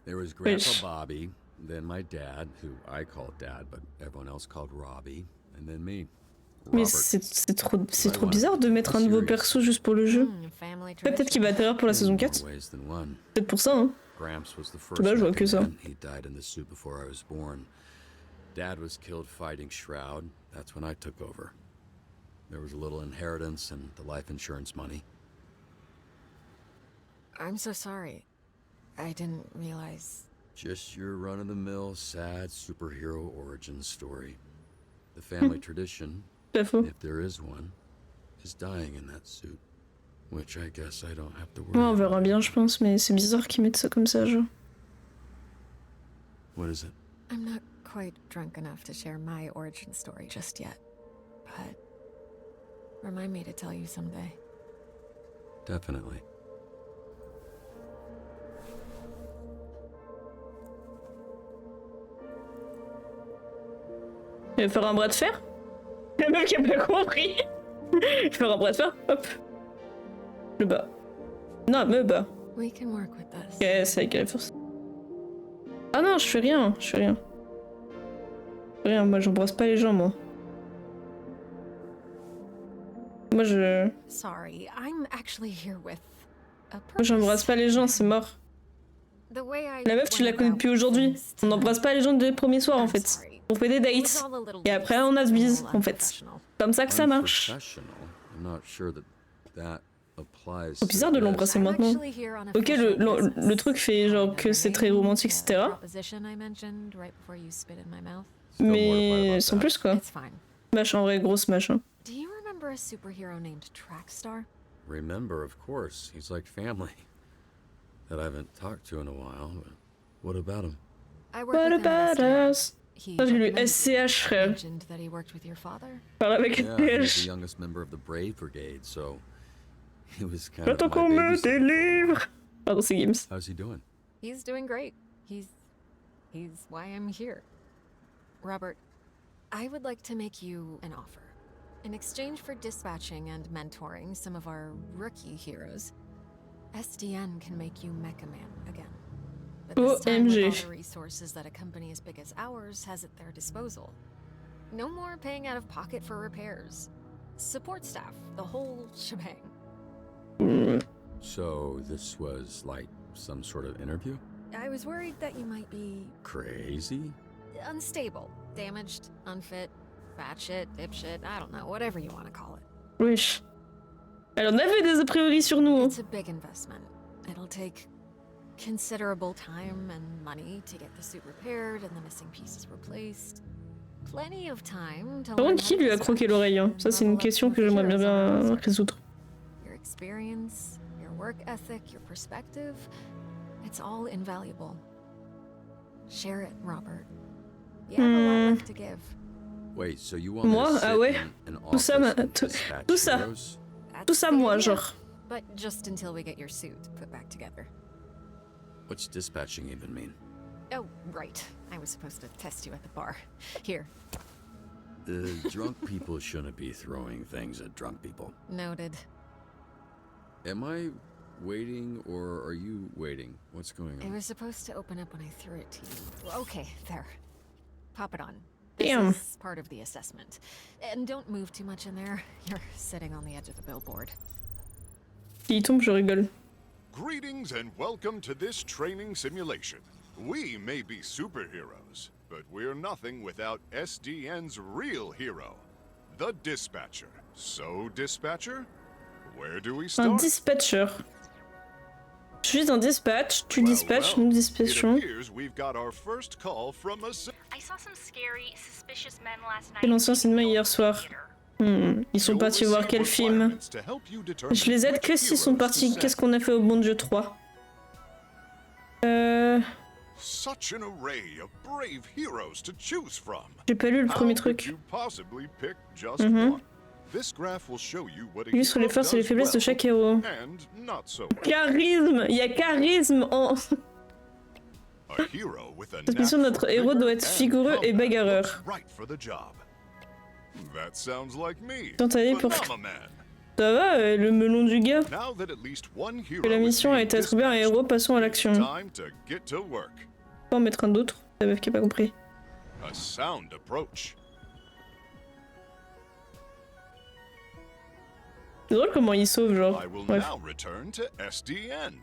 B: There was Grandpa Bobby, then my dad, who I called Dad, but everyone else called Robbie, and then me.
A: Mais c'est trop bizarre de mettre un nouveau perso juste pour le jeu. Peut-être qu'il va atterrir pour la saison 4. Peut-être pour ça, hein.
B: Gramps was the first.
A: Bah, je vois que ça.
B: He died in the suit before I was born. Dad was killed fighting Shroud. That's when I took over. There was a little inheritance and the life insurance money.
M: I'm so sorry. I didn't realize.
B: Just your run-of-the-mill, sad superhero origin story. The family tradition, if there is one, is dying in that suit. Which I guess I don't have to worry.
A: Ouais, on verra bien, je pense, mais c'est bizarre qu'ils mettent ça comme ça, genre.
B: What is it?
M: I'm not quite drunk enough to share my origin story just yet, but remind me to tell you someday.
B: Definitely.
A: Il va faire un bras de fer? Le mec qui a pas compris. Il va faire un bras de fer, hop. Le bas. Non, me bas.
M: We can work with this.
A: Ok, c'est avec la force. Ah non, je fais rien, je fais rien. Rien, moi j'embrasse pas les gens, moi. Moi je...
M: Sorry, I'm actually here with a
A: Moi j'embrasse pas les gens, c'est mort. La meuf, tu la connais depuis aujourd'hui. On n'embrasse pas les gens dès les premiers soirs, en fait. On fait des dates. Et après, on a se bise, en fait. Comme ça que ça marche. C'est bizarre de l'embrasser maintenant. Ok, le truc fait genre que c'est très romantique, etc. Mais sans plus, quoi. Smash, en vrai, gros smash. Hein.
M: Do you remember a superhero named Trackstar?
B: Remember, of course. He's like family. That I haven't talked to in a while, but what about him?
A: What about us? J'ai lu SCH, frère. Parle avec
B: Yeah, he was the
A: SCH.
B: youngest member of the Brave Brigade, so he was kind
A: J'attends
B: of
A: qu'on
B: my
A: me
B: babysitter.
A: délivre. Pardon, c'est Gims.
B: How's he doing?
M: He's doing great. He's why I'm here. Robert, I would like to make you an offer. In exchange for dispatching and mentoring some of our rookie heroes, SDN can make you Mecha Man again. But this time with all the resources that a company as big as ours has at their disposal. No more paying out of pocket for repairs. Support staff, the whole shebang.
B: So this was like some sort of interview?
M: I was worried that you might be
B: Crazy?
M: unstable, damaged, unfit, batshit, dipshit, I don't know, whatever you want to call it.
A: Wesh. Elle en avait des a priori sur nous. Hein.
M: It's a big investment. It'll take considerable time and money to get the suit repaired and the missing pieces replaced. Plenty of time to
A: Par
M: learn
A: contre,
M: how
A: qui
M: to
A: lui a
M: dispatch
A: croqué l'oreille hein? Ça, c'est une question que j'aimerais bien résoudre.
M: your experience, your work ethic, your perspective. It's all invaluable. Share it, Robert. You have a lot left to give.
B: Wait, so you want
A: Moi?
B: me to sit
A: Ah ouais?
B: in an
A: Tout ça,
B: office and
A: tout
B: dispatch
A: ça.
B: heroes?
A: Tout ça, moi, genre.
M: But just until we get your suit put back together.
B: What's dispatching even mean?
M: Oh, right. I was supposed to test you at the bar. Here.
B: The drunk people shouldn't be throwing things at drunk people.
M: Noted.
B: Am I waiting or are you waiting? What's going
M: It
B: on?
M: was supposed to open up when I threw it to you. Okay, there. Pop it on.
A: Damn.
M: This is part of the assessment. And don't move too much in there. You're sitting on the edge of the billboard.
A: Il tombe, je rigole.
O: Greetings and welcome to this training simulation. We may be superheroes, but we're nothing without SDN's real hero, the Dispatcher. So, Dispatcher, where do we
A: Un
O: start?
A: dispatcher. Je suis un dispatch, tu dispatches, nous
O: It
A: dispatchons.
O: appears we've got our first call from a
P: I saw some scary, suspicious men last night.
A: Quel ancien cinéma hier soir. Ils sont partis voir quel film. Je les aide que s'ils sont partis. Qu'est-ce qu'on a fait au Bon Dieu 3
O: Such an array of brave heroes to choose from.
A: J'ai pas lu le premier
O: How
A: truc.
O: could you possibly pick just
A: Mhm.
O: one? This graph will show you what a
A: Lui sur les
O: hero
A: forces et les
O: does
A: faiblesses de
O: well
A: chaque héros.
O: and not so well.
A: Charisme. Il y a charisme en...
O: A hero with a
A: Cette mission,
O: knack
A: notre
O: for
A: héros
O: vigor
A: doit être
O: and
A: vigoureux et
O: combat
A: bagarreur.
O: looks right for the job. That sounds like me.
A: Tant allé pour...
O: Phenomenon.
A: Ça va, le melon du gars.
O: Now that at least one hero
A: Que la
O: is
A: mission a
O: being
A: été attribuée à un héros, passons à l'action.
O: time to get to work.
A: Pas en mettre un autre. La meuf qui a pas compris.
O: A sound approach.
A: C'est drôle comment il sauve, genre.
O: I will
A: Bref.
O: now return to SDN.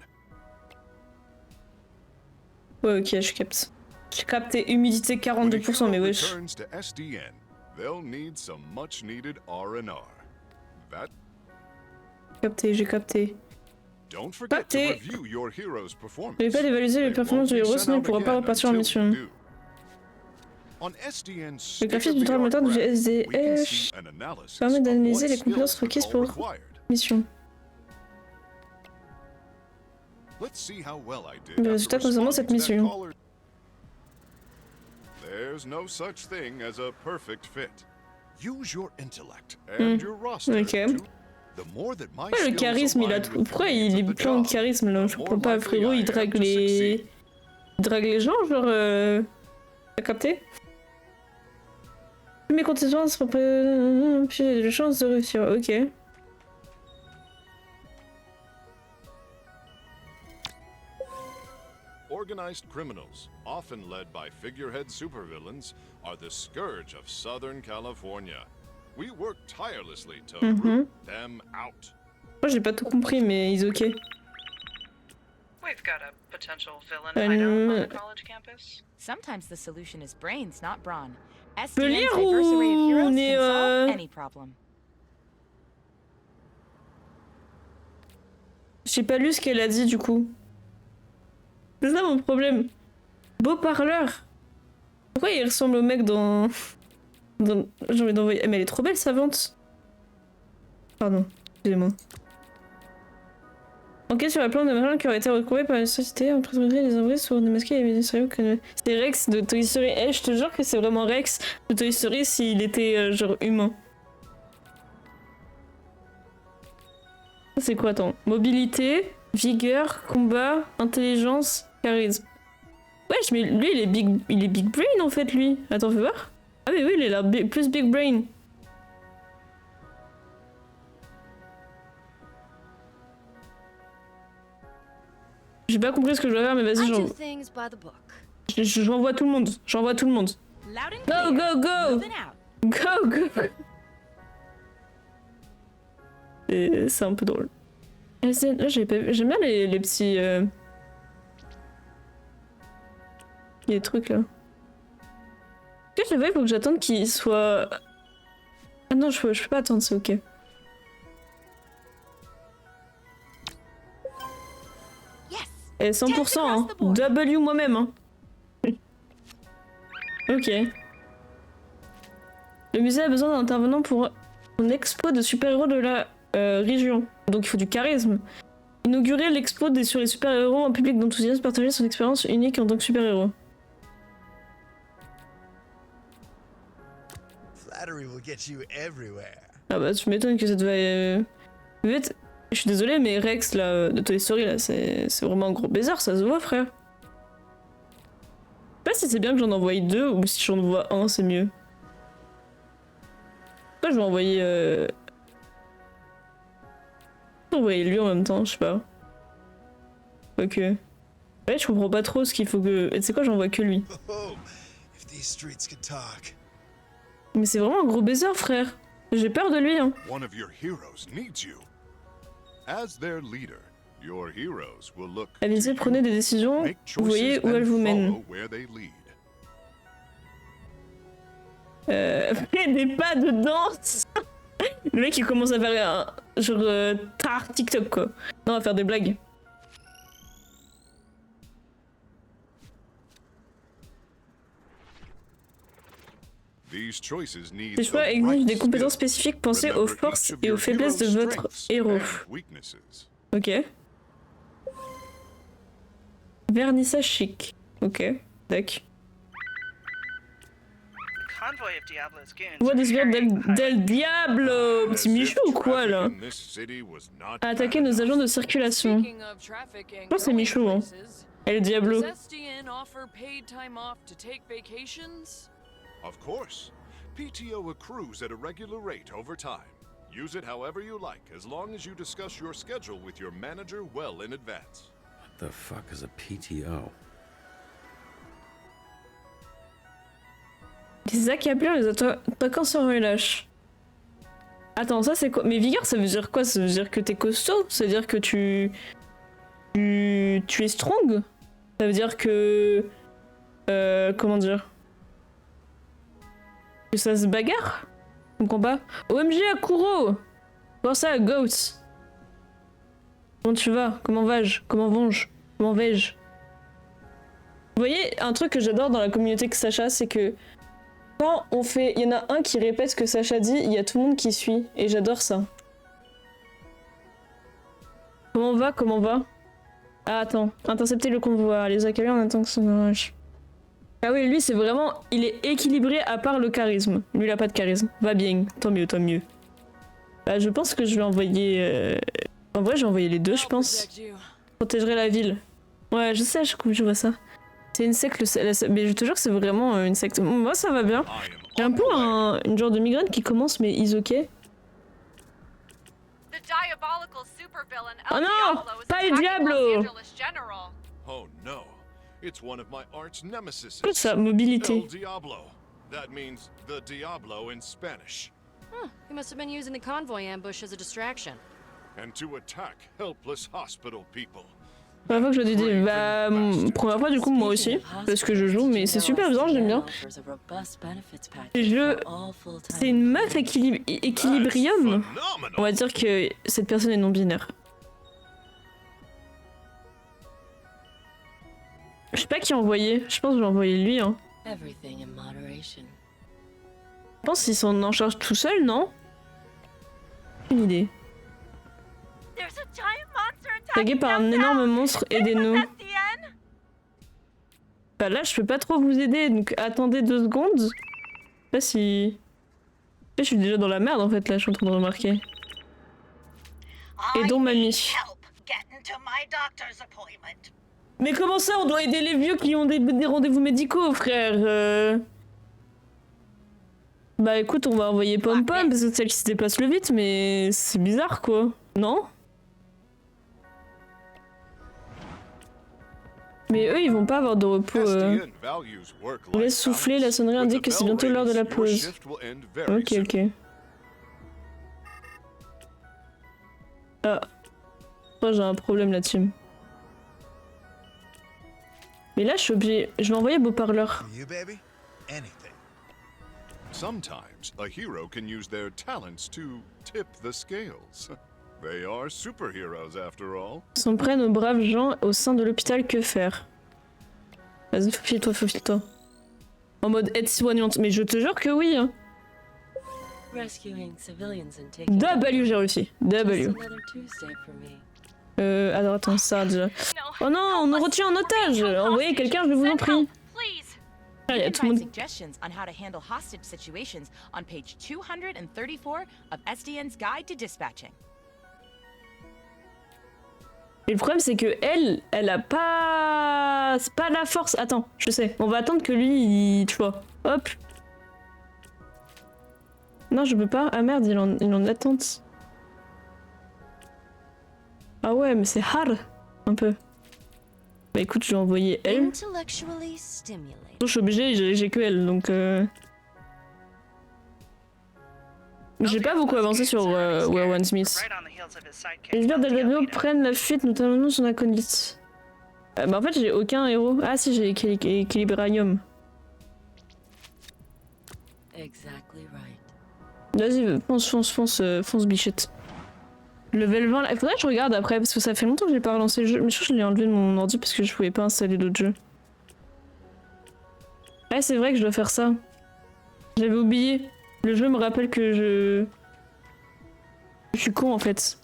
A: Ouais, ok, je capte. J'ai capté humidité 42%, mais wesh.
O: Returns to SDN. They'll need some much needed R&R. That
A: J'ai capté.
O: don't forget to
A: Capté.
O: review your hero's performance.
A: N'oubliez pas d'évaluer les performances du héros, sinon il ne pourra pas repartir en mission.
O: On SDN's
A: Le graphisme du drame interne du SDH permet d'analyser les compétences requises pour mission.
O: Let's see how well I did
A: Le
O: after
A: résultat concernant cette
O: responding to that
A: mission.
O: caller. There's no such thing as a perfect fit. Use your intellect and your roster
A: Ok.
O: to... The more that my
A: Pourquoi le
O: skills
A: charisme il a
O: align
A: trop...
O: with
A: Pourquoi
O: the
A: il
O: needs
A: est
O: of the
A: plein de
O: job,
A: charisme là? Je comprends pas, frérot, il drague les... Il drague les gens, genre... T'as capté? Mes compétences sont pas... Puis j'ai des chances de réussir, ok.
O: Organized criminals, often led by figurehead supervillains, are the scourge of Southern California. We work tirelessly to root them out.
A: Moi j'ai pas tout compris, mais ils ok.
Q: We've got a potential villain hideout on the
A: Euh...
Q: college campus.
N: Sometimes the solution is brains, not brawn.
A: Peut
N: SDN's
A: lire
N: diverse array of
A: ou
N: heroes
A: on est...
N: can solve any problem.
A: J'ai pas lu ce qu'elle a dit du coup. C'est ça mon problème. Beau parleur. Pourquoi il ressemble au mec dans... J'ai envie d'envoyer... Mais elle est trop belle sa vente. Pardon, excusez-moi. Enquête sur la plante de marins qui aurait été recouvrée par une société en présentant les embris sur démasquer les mystérieux que... C'est Rex de Toy Story. Eh, je te jure que c'est vraiment Rex de Toy Story s'il était genre humain. C'est quoi, attends? Mobilité, vigueur, combat, intelligence, charisme. Wesh, mais lui, il est big brain en fait, lui. Attends, fais voir. Ah mais oui, il a l'air plus big brain. J'ai pas compris ce que je dois faire, mais vas-y,
H: I do things by the book.
A: j'envoie tout le monde. J'envoie tout le monde. Go, go, go! Go, go! C'est un peu drôle. Là, j'aime bien les petits... Les trucs là. Est-ce que je le vois, il faut que j'attende qu'il soit... Ah non, je peux pas attendre, c'est ok. Et 100%, hein. W moi-même, hein. Ok. Le musée a besoin d'un intervenant pour son expo de super-héros de la région. Donc il faut du charisme. Inaugurer l'expo sur les super-héros en public d'enthousiasme, partager son expérience unique en tant que super-héros.
R: Flattery will get you everywhere.
A: Ah bah tu m'étonnes que ça devait... En fait, je suis désolée, mais Rex là, de Toy Story là, c'est vraiment un gros baiser, ça se voit, frère. Je sais pas si c'est bien que j'en envoie deux ou si j'en envoie un, c'est mieux. Pourquoi je vais envoyer... On voyait lui en même temps, je sais pas. Ok. Ouais, je comprends pas trop ce qu'il faut que... Et tu sais quoi, j'en vois que lui.
R: Oh, if these streets could talk.
A: Mais c'est vraiment un gros baiser, frère. J'ai peur de lui, hein.
O: One of your heroes needs you. As their leader, your heroes will look
A: Allez-y, prenez des décisions, vous voyez où elles vous mènent. Fais des pas de danse. Le mec il commence à faire un genre tar TikTok quoi. Non, à faire des blagues. Ces choix exigent des compétences spécifiques. Pensez aux forces et aux faiblesses de votre héros. Ok. Vernissage chic. Ok, d'accord. Voix des sbires del Diablo. Petit Michou ou quoi là? Attaquer nos agents de circulation. Je pense que c'est Michou hein. Et le Diablo.
O: Of course. PTO accrues at a regular rate over time. Use it however you like, as long as you discuss your schedule with your manager well in advance.
B: What the fuck is a PTO?
A: Les accablants, les attaquants sans relâche. Attends, ça c'est quoi? Mais vigueur, ça veut dire quoi? Ça veut dire que t'es costaud? Ça veut dire que tu es strong? Ça veut dire que... comment dire? Que ça se bagarre? Je comprends pas. OMG Akuro! Voir ça, Goats! Comment tu vas? Comment vas-je? Comment vais-je? Comment vais-je? Vous voyez, un truc que j'adore dans la communauté que Sacha, c'est que quand on fait... Il y en a un qui répète ce que Sacha dit, il y a tout le monde qui suit. Et j'adore ça. Comment va? Comment va? Ah, attends. Intercepter le convoi. Les accueillir en attendant que ça marche. Ah oui, lui c'est vraiment... Il est équilibré à part le charisme. Lui il a pas de charisme. Va bien. Tant mieux, tant mieux. Bah je pense que je vais envoyer... En vrai j'ai envoyé les deux je pense. Protégerai la ville. Ouais je sais, je vois ça. C'est une secte, mais je te jure que c'est vraiment une secte. Moi ça va bien. J'ai un peu une genre de migraine qui commence mais is ok. Oh non! Pas le Diablo!
O: Oh no. It's one of my arch nemesis.
A: Quoi ça, mobilité?
O: El Diablo. That means the Diablo in Spanish.
H: Huh, he must have been using the convoy ambush as a distraction.
O: And to attack helpless hospital people.
A: Première fois que je le dis, bah première fois du coup moi aussi, parce que je joue, mais c'est super bien, j'aime bien. C'est une meuf équilibrium. On va dire que cette personne est non binaire. Je sais pas qui a envoyé, je pense que j'ai envoyé lui hein. Je pense qu'ils sont en charge tout seul, non? Une idée. Tagué par un énorme monstre, aidez-nous. Bah là je peux pas trop vous aider, donc attendez 2 secondes. Je sais pas si... Je suis déjà dans la merde en fait là, je suis en train de remarquer. Aidons mamie. Mais comment ça on doit aider les vieux qui ont des rendez-vous médicaux frère Bah écoute on va envoyer Pom Pom parce que c'est celle qui se déplace le vite mais c'est bizarre quoi, non? Mais eux ils vont pas avoir de repos. On laisse souffler, la sonnerie indique que c'est bientôt l'heure de la pause. Ok ok. Ah. Moi j'ai un problème là team. Mais là je suis obligé. Je vais envoyer beau parleur.
O: Sometimes a hero can use their talents to tip the scales. They are superheroes after all.
A: S'en prennent aux braves gens au sein de l'hôpital, que faire? Vas-y, faufile-toi. En mode aide soignante, mais je te jure que oui. Hein. W, j'ai réussi. W. Alors attends, ça déjà. Oh non, on nous retient en otage. Envoyez quelqu'un, je vous en prie. Ah, y a tout le monde. Et le problème c'est que elle a pas... C'est pas la force. Attends, je sais. On va attendre que lui, tu vois. Hop. Non, je peux pas. Ah merde, il en attente. Ah ouais, mais c'est hard, un peu. Bah écoute, je vais envoyer elle.
H: Intellectually stimulated.
A: Je suis obligée, j'ai que elle, donc J'ai pas beaucoup avancé sur Warren Smith. Les joueurs d'Alvado prennent la fuite, notamment son acolyte. Bah en fait, j'ai aucun héros. Ah si, j'ai Equilibrium.
H: Exactly right.
A: Vas-y, fonce, bichette. Level 20, il faudrait que je regarde après, parce que ça fait longtemps que j'ai pas relancé le jeu. Mais je crois que je l'ai enlevé de mon ordi parce que je pouvais pas installer d'autres jeux. Ouais, c'est vrai que je dois faire ça. J'avais oublié. Le jeu me rappelle que je suis con en fait.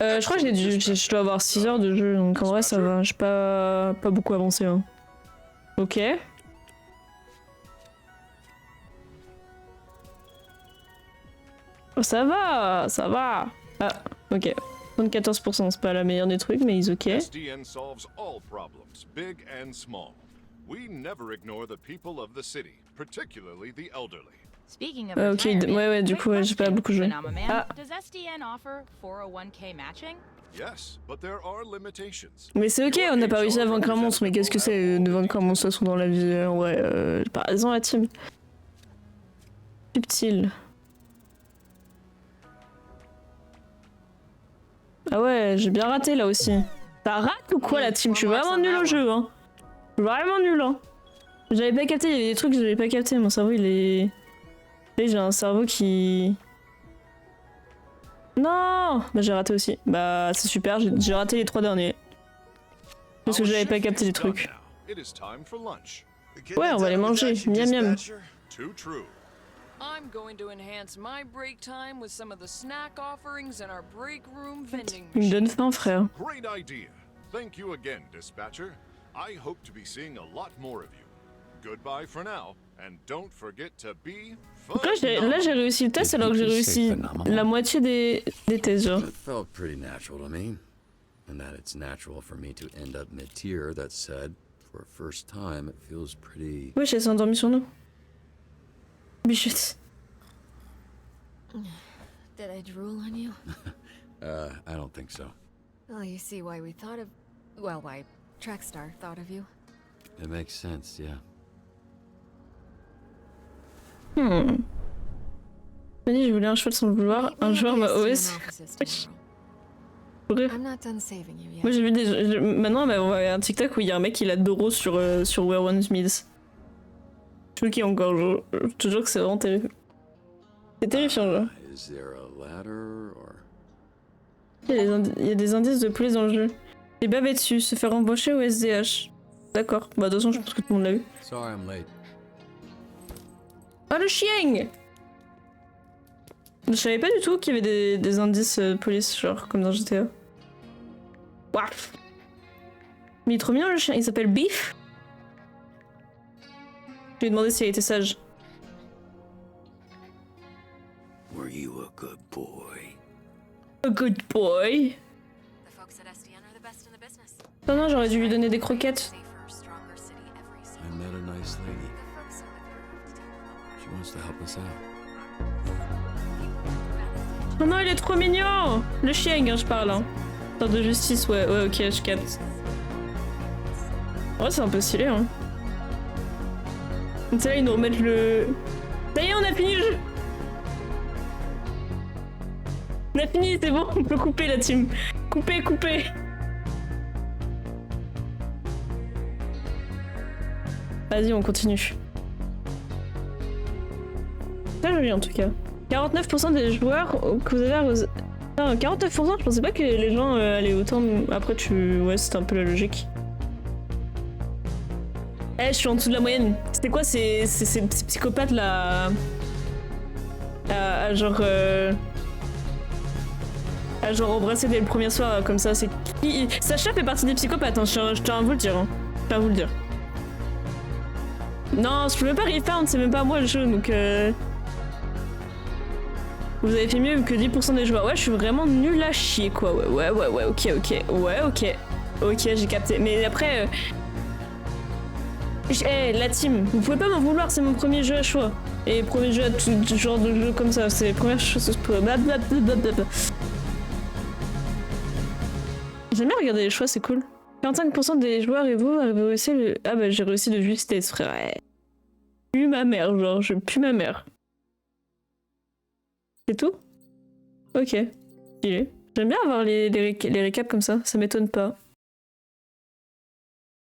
A: Je crois que je dois avoir 6 heures de jeu, donc en vrai ça va. J'ai pas beaucoup avancé. Hein. Ok. Oh, ça va. Ah, ok. 74%, c'est pas la meilleure des trucs, mais ils ok.
O: SDN solves all problems, big and small. We never ignore the people of the city, particularly the elderly.
N: Speaking of
A: Ok, ouais, du coup, j'ai pas beaucoup joué. Ah.
N: Does SDN offer 401k matching?
O: Yes, but there are limitations.
A: Mais c'est ok, on n'a pas réussi à vaincre un monstre, mais qu'est-ce que c'est de vaincre un monstre de toute façon dans la vie? Ouais, par exemple la team. Subtil. Ah ouais, j'ai bien raté là aussi. T'as raté ou quoi la team? Je suis vraiment nul au jeu, hein. Vraiment nul, hein. J'avais pas capté, il y avait des trucs que j'avais pas capté, mon cerveau il est... J'ai un cerveau qui... Non! Bah j'ai raté aussi. Bah c'est super, j'ai raté les 3 derniers. Parce que j'avais pas capté les trucs. Ouais, on va les manger, miam miam.
S: I'm going to enhance my break time with some of the snack offerings in our break room vending
A: Il me donne faim, frère.
O: Great idea. Thank you again, dispatcher. I hope to be seeing a lot more of you. Goodbye for now, and don't forget to be fun.
A: Là j'ai réussi le test alors que j'ai réussi la moitié des tests, genre.
B: It felt pretty natural to me. And that it's natural for me to end up mid-tier, that said, for a first time, it feels pretty...
A: Wesh, elle s'est endormie sur nous. Bichette.
M: Did I drool on you?
B: I don't think so.
M: Well, you see why we thought of... Well, why Trackstar thought of you.
B: It makes sense, yeah.
A: Fanny, je voulais un cheval sans le vouloir. Un joueur m'a OS.
M: I'm not done saving you yet.
A: Moi j'ai vu des... Maintenant elle m'a envoyé un TikTok où il y a un mec qui l'a Doro sur Warren Smith. Je sais qui encore, je te jure que c'est vraiment terrifiant. C'est terrifiant, genre. Il y a des indices de police dans le jeu. Les bavés dessus, se faire embaucher au SDH. D'accord, bah de toute façon je pense que tout le monde l'a vu.
B: Sorry I'm late.
A: Oh le chien! Je savais pas du tout qu'il y avait des indices de police, genre comme dans GTA. Waf! Mais il est trop mignon le chien, il s'appelle Beef? Je lui ai demandé s'il était sage.
B: Were you a good boy?
A: A good boy? Non, non, j'aurais dû lui donner des croquettes.
B: I met a nice lady. She wants to help us out.
A: Oh non, il est trop mignon! Le chien, hein, je parle. Hein. Sorte de justice, ouais, ok, je capte. Ouais, c'est un peu stylé, hein. Tu sais, là, ils nous remettent le... Ça y est, on a fini le jeu! On a fini, c'est bon, on peut couper la team. Couper, couper! Vas-y, on continue. Très joli en tout cas. 49% des joueurs que vous avez... Non, 49%, je pensais pas que les gens allaient autant... Après tu... Ouais, c'était un peu la logique. Eh, je suis en dessous de la moyenne. C'était quoi ces psychopathes là... À genre... À genre embrasser dès le premier soir comme ça, c'est qui... Sacha fait partie des psychopathes, hein, je tiens à vous le dire. Hein. Je tiens à vous le dire. Non, je peux même pas refound, c'est même pas moi le jeu, donc Vous avez fait mieux que 10% des joueurs. Ouais, je suis vraiment nul à chier, quoi. Ouais, ok. Ouais, ok. Ok, j'ai capté. Mais après... la team, vous pouvez pas m'en vouloir, c'est mon premier jeu à choix. Et premier jeu à tout genre de jeu comme ça, c'est les premières choses... J'aime bien regarder les choix, c'est cool. 45% des joueurs et vous avez réussi le... Ah bah j'ai réussi de justesse, frère. Ouais. Pue ma mère, genre, je pue ma mère. C'est tout? Ok. Stylé. J'aime bien avoir les récaps comme ça m'étonne pas.